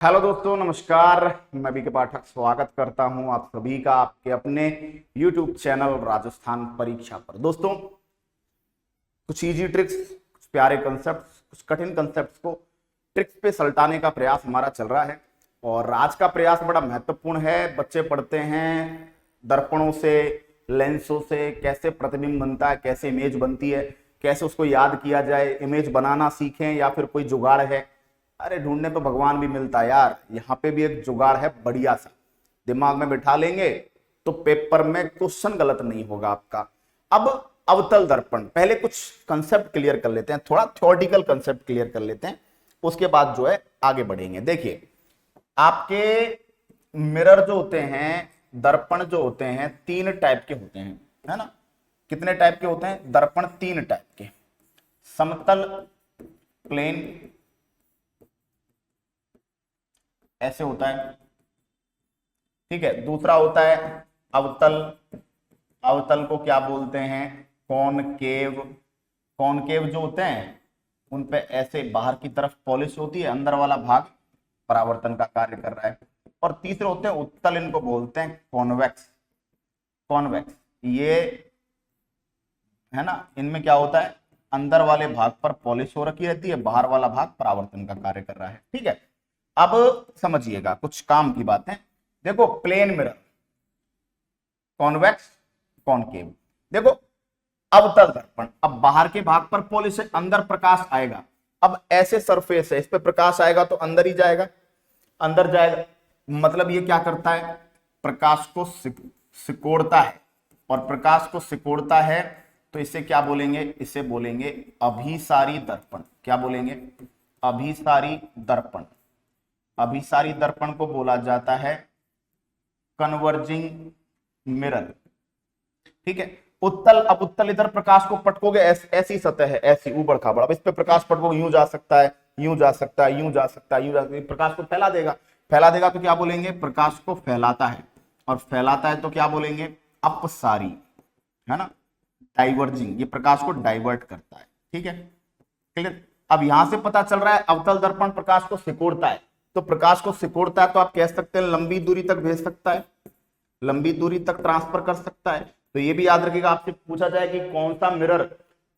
Hello दोस्तों, नमस्कार। मैं बीके पाठक स्वागत करता हूं आप सभी का आपके अपने YouTube चैनल राजस्थान परीक्षा पर। दोस्तों, कुछ इजी ट्रिक्स, कुछ प्यारे कंसेप्ट्स, कुछ कठिन कंसेप्ट्स को ट्रिक्स पे सलटाने का प्रयास हमारा चल रहा है और आज का प्रयास बड़ा महत्वपूर्ण है। बच्चे पढ़ते हैं दर्पणों से, लेंसों से कैसे प्रतिबिंब बनता है, कैसे इमेज बनती है, कैसे उसको याद किया जाए, इमेज बनाना सीखें या फिर कोई जुगाड़ है। अरे ढूंढने पे भगवान भी मिलता है यार। यहाँ पे भी एक जुगाड़ है बढ़िया सा, दिमाग में बिठा लेंगे तो पेपर में क्वेश्चन गलत नहीं होगा आपका। अब अवतल दर्पण, पहले कुछ कंसेप्ट क्लियर कर लेते हैं, थोड़ा थ्योरेटिकल कंसेप्ट क्लियर कर लेते हैं, उसके बाद जो है आगे बढ़ेंगे। देखिए, आपके मिरर जो होते हैं, दर्पण जो होते हैं, तीन टाइप के होते हैं, है ना। कितने टाइप के होते हैं दर्पण? तीन टाइप के। समतल, प्लेन, ऐसे होता है, ठीक है। दूसरा होता है अवतल। अवतल को क्या बोलते हैं? कॉनकेव। कॉनकेव जो होते हैं उन पे ऐसे बाहर की तरफ पॉलिश होती है, अंदर वाला भाग परावर्तन का कार्य कर रहा है। और तीसरे होते हैं उत्तल, इनको बोलते हैं कॉन्वेक्स। कॉन्वेक्स ये है ना, इनमें क्या होता है, अंदर वाले भाग पर पॉलिश हो रखी रहती है, बाहर वाला भाग परावर्तन का कार्य कर रहा है, ठीक है। अब समझिएगा कुछ काम की बातें। देखो, प्लेन मिरर, कॉन्वेक्स, कॉनकेव। देखो, अवतल दर्पण, अब बाहर के भाग पर पॉलिश है, अंदर प्रकाश आएगा। अब ऐसे सरफेस है, इस पे प्रकाश आएगा तो अंदर ही जाएगा, अंदर जाएगा। मतलब ये क्या करता है, प्रकाश को सिकोड़ता है। और प्रकाश को सिकोड़ता है तो इसे क्या बोलेंगे? इसे बोलेंगे अभिसारी दर्पण। क्या बोलेंगे? अभिसारी दर्पण। अभिसारी दर्पण को बोला जाता है कन्वर्जिंग मिरर, ठीक है। उत्तल, अब उत्तल इधर प्रकाश को पटकोगे, ऐसी सतह है, ऐसी ऊबड़ खाबड़, अब इस पे प्रकाश पटकोगे, यूं जा सकता है, यूं जा सकता है, यूं जा सकता है, यूं जा सकता है, प्रकाश को फैला देगा। फैला देगा तो क्या बोलेंगे? प्रकाश को फैलाता है। और फैलाता है तो क्या बोलेंगे? अपसारी, है ना। डाइवर्जिंग, ये प्रकाश को डाइवर्ट करता है, ठीक है, क्लियर। अब यहां से पता चल रहा है अवतल दर्पण प्रकाश को सिकोड़ता है, तो प्रकाश को सिकोड़ता है तो आप कह सकते हैं लंबी दूरी तक भेज सकता है, लंबी दूरी तक ट्रांसफर कर सकता है। तो ये भी याद रखिएगा, आपसे पूछा जाए कि कौन सा मिरर,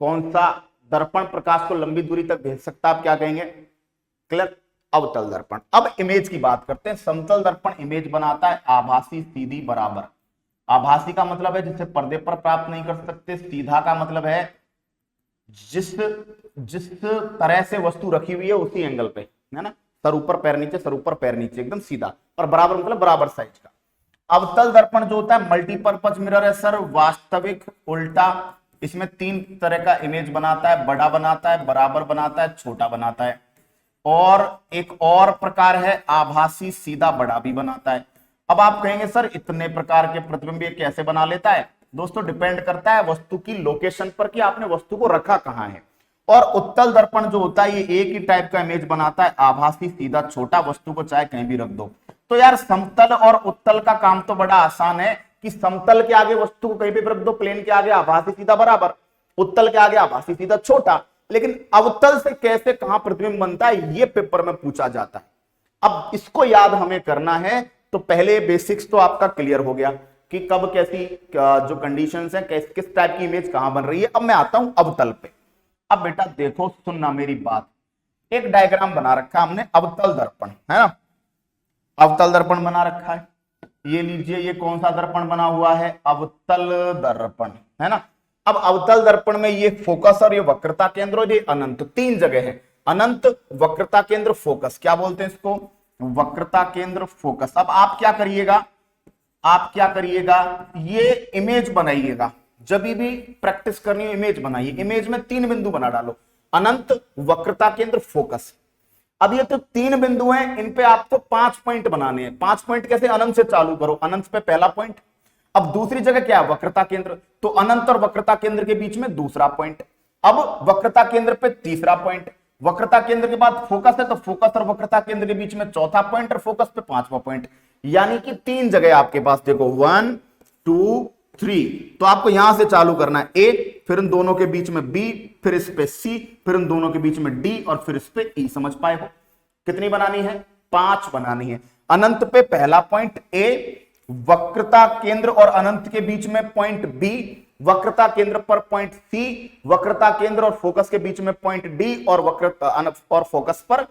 कौन सा दर्पण प्रकाश को लंबी दूरी तक भेज सकता है, आप क्या कहेंगे? क्लियर, अवतल दर्पण। अब इमेज की बात करते हैं। समतल दर्पण इमेज बनाता है आभासी, सीधी, बराबर। आभासी का मतलब है जिसे पर्दे पर प्राप्त नहीं कर सकते। सीधा का मतलब है जिस जिस तरह से वस्तु रखी हुई है उसी एंगल पे, है ना। सर ऊपर पैर नीचे, सर ऊपर पैर नीचे, एकदम सीधा। और बराबर मतलब बराबर साइज का। अवतल दर्पण जो होता है मल्टीपर्पज मिरर है सर, वास्तविक, उल्टा। इसमें तीन तरह का इमेज बनाता है, बड़ा बनाता है, बराबर बनाता है, छोटा बनाता है। और एक और प्रकार है आभासी, सीधा, बड़ा भी बनाता है। अब आप कहेंगे सर इतने प्रकार के प्रतिबिंब ये कैसे बना लेता है? दोस्तों, डिपेंड करता है वस्तु की लोकेशन पर कि आपने वस्तु को रखा कहां है। और उत्तल दर्पण जो होता है ये एक ही टाइप का इमेज बनाता है, आभासी, सीधा, छोटा, वस्तु को चाहे कहीं भी रख दो। तो यार समतल और उत्तल का काम तो बड़ा आसान है कि समतल के आगे वस्तु को कहीं भी रख दो, प्लेन के आगे आभासी, सीधा, बराबर, उत्तल के आगे आभासी, सीधा, छोटा। लेकिन अवतल से कैसे कहां प्रतिबिंब बनता है ये पेपर में पूछा जाता है। अब इसको याद हमें करना है तो पहले बेसिक्स तो आपका क्लियर हो गया कि कब कैसी जो कंडीशंस हैं, किस टाइप की इमेज कहां बन रही है। अब मैं आता हूं अवतल पे। अब बेटा देखो, सुनना मेरी बात। एक डायग्राम बना रखा हमने अवतल दर्पण, है ना। अवतल दर्पण बना रखा है, ये लीजिए, ये कौन सा दर्पण बना हुआ है? अवतल दर्पण, है ना। अब अवतल दर्पण में ये फोकस और ये वक्रता केंद्र और ये अनंत, तीन जगह है। अनंत, वक्रता केंद्र, फोकस। क्या बोलते हैं इसको? वक्रता केंद्र, फोकस। अब आप क्या करिएगा, आप क्या करिएगा, ये इमेज बनाइएगा। जब भी प्रैक्टिस करनी हो इमेज बनाइए। इमेज में तीन बिंदु बना डालो, अनंत, वक्रता केंद्र, फोकस। अब ये तो तीन बिंदु हैं, इन पे आपको 5 पॉइंट बनाने हैं। 5 पॉइंट कैसे? अनंत से चालू करो, अनंत पे पहला पॉइंट। अब दूसरी जगह क्या है? वक्रता केंद्र, तो अनंत और वक्रता केंद्र के बीच में दूसरा पॉइंट। अब वक्रता केंद्र पे तीसरा पॉइंट। वक्रता केंद्र के बाद फोकस है, तो फोकस और वक्रता केंद्र के बीच में चौथा पॉइंट और फोकस पे पांचवा पॉइंट। यानी कि तीन जगह आपके पास, देखो 1 2 3। तो आपको यहां से चालू करना है ए, फिर इन दोनों के बीच में बी, फिर इस पे सी, फिर इन दोनों के बीच में डी और फिर इस पे ई। समझ पाए हो? कितनी बनानी है? 5 बनानी है। अनंत पे पहला पॉइंट ए, वक्रता केंद्र और अनंत के बीच में पॉइंट बी, वक्रता केंद्र पर पॉइंट सी, वक्रता केंद्र और फोकस के बीच में पॉइंट डी, और वक्रता और फोकस पर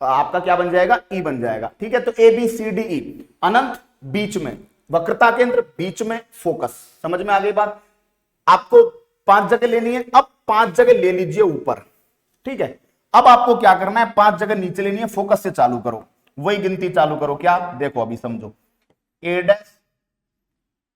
आपका क्या बन जाएगा, ई बन जाएगा। ठीक है, तो ए बी सी डी ई, अनंत बीच में, वक्रता केंद्र बीच में, फोकस। समझ में आ गई बात? आपको 5 जगह लेनी है, अब 5 जगह ले लीजिए ऊपर। ठीक है, अब आपको क्या करना है, 5 जगह नीचे लेनी है, फोकस से चालू करो, वही गिनती चालू करो। क्या देखो, अभी समझो, ए डैश,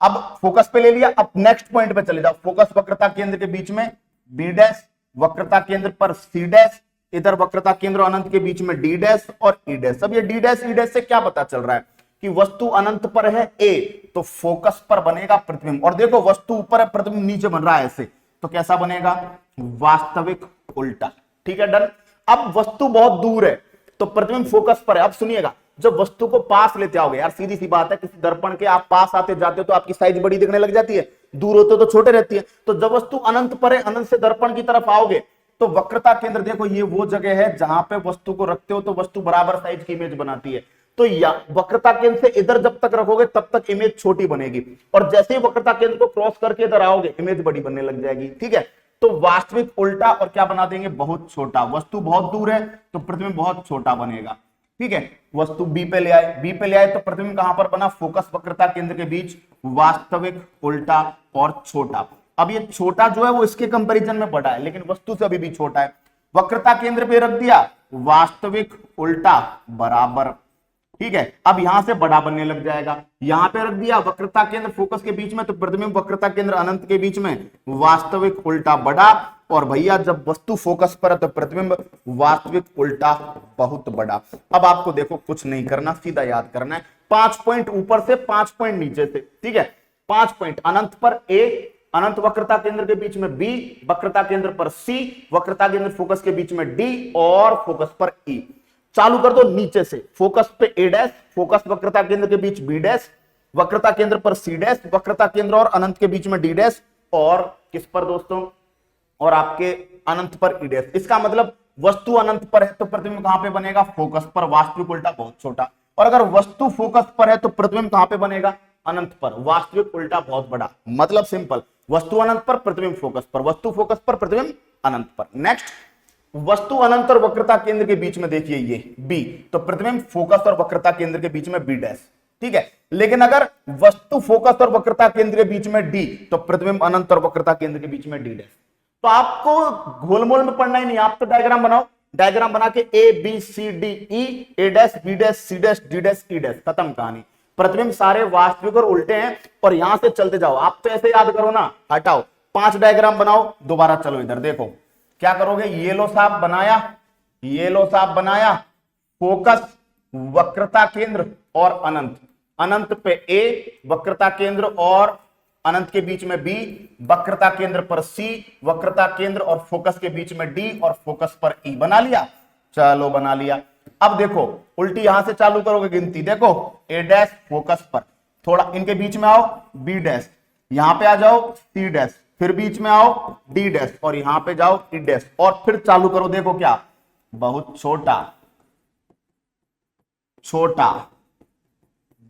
अब फोकस पे ले लिया, अब नेक्स्ट पॉइंट पे चले जाओ, फोकस वक्रता केंद्र के बीच में बी डैश, वक्रता केंद्र पर सी डैश, इधर वक्रता केंद्र अनंत के बीच में डी डैश और ई डैश। अब ये डी डैश ई डैश से क्या पता चल रहा है कि वस्तु अनंत पर है ए, तो फोकस पर बनेगा प्रतिबिंब। और देखो, वस्तु ऊपर है, प्रतिबिंब नीचे बन रहा है ऐसे, तो कैसा बनेगा, वास्तविक उल्टा। ठीक है, डन। अब वस्तु बहुत दूर है तो प्रतिबिंब फोकस पर है। अब सुनिएगा, जब वस्तु को पास लेते आओगे, यार सीधी सी बात है, किसी दर्पण के आप पास आते जाते हो तो आपकी साइज बड़ी दिखने लग जाती है, दूर होते तो छोटे रहती है। तो जब वस्तु अनंत पर है, अनंत से दर्पण की तरफ आओगे तो वक्रता केंद्र, देखो ये वो जगह है जहां पे वस्तु को रखते हो तो वस्तु बराबर साइज की इमेज बनाती है। तो या वक्रता केंद्र से इधर जब तक रखोगे तब तक इमेज छोटी बनेगी, और जैसे ही वक्रता केंद्र को क्रॉस करके इधर आओगे इमेज बड़ी बनने लग जाएगी। ठीक है, तो वास्तविक उल्टा और क्या बना देंगे, बहुत छोटा। वस्तु बहुत दूर है तो प्रतिबिंब बहुत छोटा बनेगा। ठीक है, वस्तु बी पे ले आए, बी पे ले आए तो प्रतिबिंब कहां पर बना, फोकस वक्रता केंद्र के बीच, वास्तविक उल्टा और छोटा। अब ये छोटा जो है वो इसके कंपैरिजन में बड़ा है, लेकिन वस्तु से अभी भी छोटा है। वक्रता केंद्र पे रख दिया, वास्तविक उल्टा बराबर। ठीक है, अब यहां से बड़ा बनने लग जाएगा, यहां पे रख दिया वक्रता केंद्र फोकस के बीच में, तो प्रतिबिंब वक्रता केंद्र अनंत के बीच में, वास्तविक उल्टा बड़ा। और भैया जब वस्तु फोकस पर है तो प्रतिबिंब वास्तविक उल्टा बहुत बड़ा। अब आपको देखो कुछ नहीं करना, सीधा याद करना है, 5 पॉइंट ऊपर से 5 पॉइंट नीचे से। ठीक है, 5 पॉइंट, अनंत पर ए, अनंत वक्रता केंद्र के बीच में बी, वक्रता केंद्र पर सी, वक्रता केंद्र फोकस के बीच में डी, और फोकस पर ई। चालू कर दो नीचे से, फोकस पे ए डैश, फोकस वक्रता केंद्र के बीच बी डैश, वक्रता केंद्र पर सी डैश, वक्रता केंद्र और अनंत के बीच में डी डैश, और किस पर दोस्तों, और आपके अनंत पर ई डैश। इसका मतलब वस्तु अनंत पर है तो प्रतिबिंब कहां पे बनेगा, फोकस पर, वास्तविक उल्टा बहुत छोटा। और अगर वस्तु फोकस पर है तो प्रतिबिंब कहां पे बनेगा, अनंत पर, वास्तविक उल्टा बहुत बड़ा। मतलब सिंपल, वस्तु अनंत पर, प्रतिबिंब फोकस पर, वस्तु फोकस पर, प्रतिबिंब अनंत पर। नेक्स्ट, वस्तु अनंत और वक्रता केंद्र के बीच में देखिए ये बी, तो प्रतिबिंब फोकस और वक्रता केंद्र के बीच में बी डैश। ठीक है, लेकिन अगर वस्तु फोकस और वक्रता केंद्र के बीच में डी, तो प्रतिबिंब अनंत और वक्रता केंद्र के बीच में डी डैश। तो आपको घोलमोल में पढ़ना ही नहीं, आप तो डायग्राम बनाओ, डायग्राम बना के A B C D E, A dash B dash C dash D dash E dash, खत्म कहानी। प्रतिबिंब सारे वास्तविक और उल्टे हैं, और यहां से चलते जाओ। आप तो ऐसे याद करो ना, हटाओ 5 डायग्राम बनाओ, दोबारा चलो इधर देखो क्या करोगे। येलो साफ बनाया, येलो साफ बनाया, फोकस वक्रता केंद्र और अनंत, अनंत पे ए, वक्रता केंद्र और अनंत के बीच में बी, वक्रता केंद्र पर सी, वक्रता केंद्र और फोकस के बीच में डी, और फोकस पर ई। बना लिया, चलो बना लिया। अब देखो उल्टी यहां से चालू करोगे गिनती, देखो ए डैश फोकस पर, थोड़ा इनके बीच में आओ बी डैश, यहां पे आ जाओ सी डैश, फिर बीच में आओ डी डैश, और यहां पे जाओ ई डैश, और फिर चालू करो। देखो क्या, बहुत छोटा, छोटा,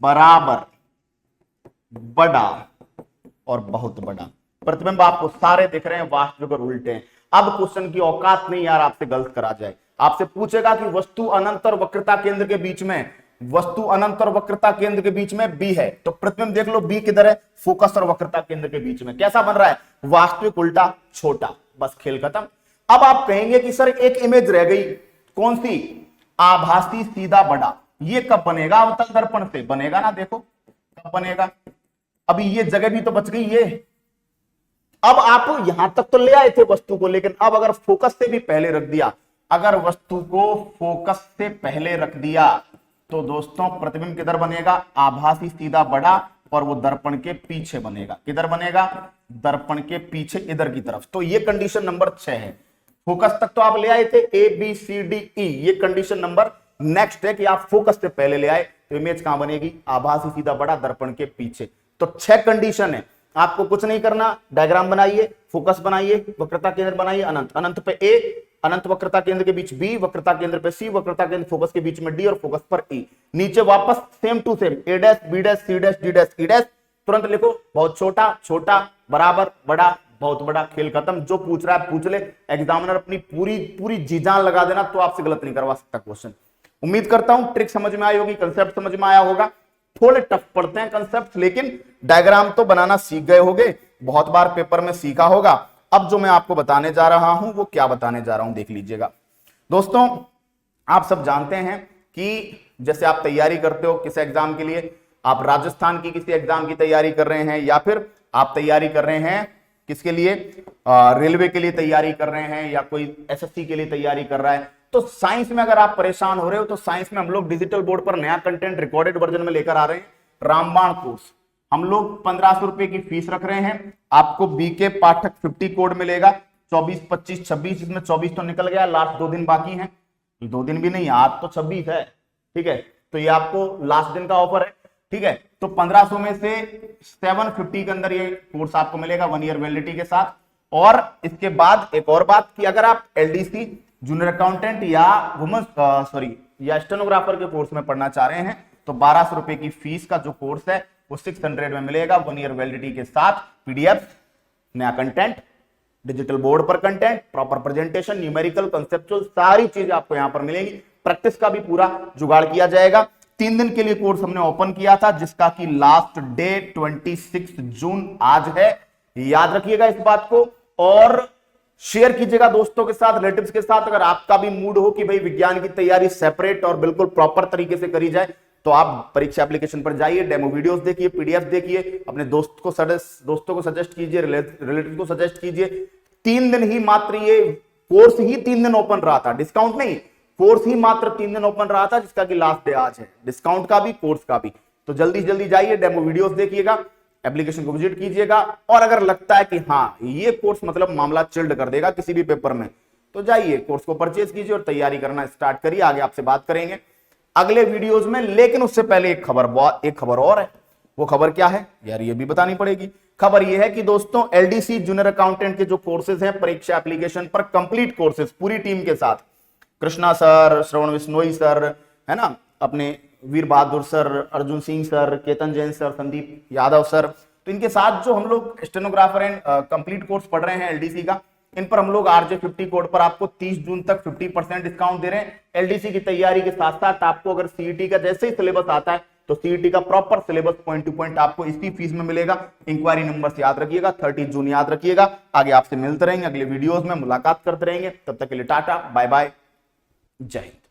बराबर, बड़ा और बहुत बड़ा। प्रतिबिंब आपको सारे दिख रहे हैं, वास्तविक और उल्टे हैं। अब क्वेश्चन की औकात नहीं यार आपसे गलत करा जाए, आपसे पूछेगा कि वस्तु अनंत और वक्रता केंद्र के बीच में, वस्तु अनंत और वक्रता केंद्र के बीच में बी है, तो प्रतिबिंब देख लो बी किधर है, फोकस और वक्रता केंद्र के बीच में। कैसा बन रहा है, वास्तविक उल्टा छोटा। बस खेल खत्म। अब आप कहेंगे कि सर एक इमेज रह गई, कौन सी, आभासी सीधा बड़ा। ये कब बनेगा, अवतल दर्पण से बनेगा ना, देखो कब बनेगा। अभी ये जगह भी तो बच गई ये। अब आप यहां तक तो ले आए थे वस्तु को, लेकिन अब अगर फोकस से भी पहले रख दिया, अगर वस्तु को फोकस से पहले रख दिया तो दोस्तों प्रतिबिंब किधर बनेगा, आभासी सीधा बड़ा, और वो दर्पण के पीछे बनेगा। किधर बनेगा, दर्पण के पीछे इधर की तरफ। तो ये कंडीशन नंबर 6 है। फोकस तक तो आप ले आए थे ए बी सी डी ई, ये कंडीशन नंबर नेक्स्ट है कि आप फोकस से पहले ले आए तो इमेज कहां बनेगी, आभासी सीधा बड़ा, दर्पण के पीछे। तो 6 कंडीशन है। आपको कुछ नहीं करना, डायग्राम बनाइए, फोकस बनाइए, वक्रता केंद्र बनाइए अनंत, अनंत पे ए, अनंत वक्रता केंद्र के बीच बी, वक्रता केंद्र पे सी, वक्रता केंद्र फोकस के बीच में डी और फोकस पर ई। नीचे वापस same to same A dash B dash C dash D dash E dash, तुरंत लिखो बहुत छोटा, छोटा बराबर बड़ा, बहुत बड़ा, खेल खत्म। जो पूछ रहा है पूछ ले, एग्जामिनर अपनी पूरी पूरी जी जान लगा देना तो आपसे गलत नहीं करवा सकता क्वेश्चन। उम्मीद करता हूं ट्रिक समझ में आई होगी, कंसेप्ट समझ में आया होगा। थोड़े टफ पड़ते हैं कंसेप्ट, लेकिन डायग्राम तो बनाना सीख गए होगे, बहुत बार पेपर में सीखा होगा। अब जो मैं आपको बताने जा रहा हूं वो क्या बताने जा रहा हूं देख लीजिएगा। दोस्तों आप सब जानते हैं कि जैसे आप तैयारी करते हो किस एग्जाम के लिए, आप राजस्थान की किसी एग्जाम की तैयारी कर रहे हैं या फिर आप तैयारी कर रहे हैं किसके लिए, रेलवे के लिए तैयारी कर रहे हैं या कोई एसएससी के लिए तैयारी कर रहा है, तो साइंस में अगर आप परेशान हो रहे हो तो साइंस में हम लोग डिजिटल बोर्ड पर नया कंटेंट रिकॉर्डेड वर्जन में लेकर आ रहे हैं, रामबाण कोर्स। हम लोग 1500 रुपए की फीस रख रहे हैं। आपको बीके पाठक 50 कोड मिलेगा, 24, 25, 26, इसमें 24 तो निकल गया, लास्ट 2 दिन बाकी हैं, 2 दिन भी नहीं, आज तो 26 है, ठीक है, तो ये आपको लास्ट दिन का ऑफर है, ठीक है। तो 1500 में से 750 के अंदर ये कोर्स आपको मिलेगा 1 ईयर वैलिडिटी के साथ। और इसके बाद एक और बात कि अगर आप एलडीसी जूनियर अकाउंटेंट या वुमेन या स्टेनोग्राफर के कोर्स में पढ़ना चाह रहे हैं तो 1200 रुपए की फीस का जो कोर्स है वो 600 में मिलेगा 1 ईयर वैलिडिटी के साथ। पीडीएफ, नया कंटेंट, डिजिटल बोर्ड पर content, proper presentation, numerical, conceptual, सारी चीज आपको यहां पर मिलेगी। प्रैक्टिस का भी पूरा जुगाड़ किया जाएगा। 3 दिन के लिए कोर्स हमने ओपन किया था जिसका कि लास्ट डे 26 जून आज है, याद रखिएगा इस बात को। और शेयर कीजिएगा दोस्तों के साथ, रिलेटिव्स के साथ। अगर आपका भी मूड हो कि भाई विज्ञान की तैयारी सेपरेट और बिल्कुल प्रॉपर तरीके से करी जाए तो आप परीक्षा एप्लीकेशन पर जाइए, डेमो वीडियोस देखिए, पीडीएफ देखिए, अपने दोस्तों को सजेस्ट कीजिए, रिलेटिव को सजेस्ट कीजिए। 3 दिन ही मात्र, ये कोर्स ही 3 दिन ओपन रहा था, डिस्काउंट नहीं, कोर्स ही मात्र 3 दिन ओपन रहा था जिसका कि लास्ट डे आज है, डिस्काउंट का भी कोर्स का भी। तो जल्दी जल्दी जाइए, डेमो वीडियोस देखिएगा, एप्लीकेशन को विजिट कीजिएगा। और अगर लगता है कि हाँ ये कोर्स मतलब मामला चिल्ड कर देगा किसी भी पेपर में, तो जाइए कोर्स को परचेज कीजिए और तैयारी करना स्टार्ट करिए। आगे आपसे बात करेंगे अगले वीडियोस में, लेकिन उससे पहले एक खबर और है। वो खबर क्या है यार, ये भी बतानी पड़ेगी। खबर ये है कि दोस्तों एलडीसी जूनियर अकाउंटेंट के जो कोर्सेज हैं परीक्षा एप्लीकेशन पर, कंप्लीट कोर्सेज पूरी टीम के साथ, कृष्णा सर, श्रवण बिश्नोई सर, है ना, अपने Veer Bahadur sir, Arjun Singh sir, Ketan Jain sir, Sandeep Yadav sir, तो इनके साथ जो हम लोग स्टेनोग्राफर एंड कंप्लीट कोर्स पढ़ रहे हैं एलडीसी का, इन पर हम लोग आरजे 50 कोड पर आपको 30 जून तक 50% डिस्काउंट दे रहे हैं। एलडीसी की तैयारी के साथ साथ आपको अगर सीईटी का जैसे ही सिलेबस आता है तो सीईटी का proper syllabus point two point आपको इसी फीस में मिलेगा। इंक्वायरी नंबर याद रखिएगा, 30 जून याद रखिएगा। आगे आपसे मिलते रहेंगे, अगले वीडियोस में मुलाकात करते रहेंगे। तब तक के लिए टाटा, बाय बाय, जय हिंद।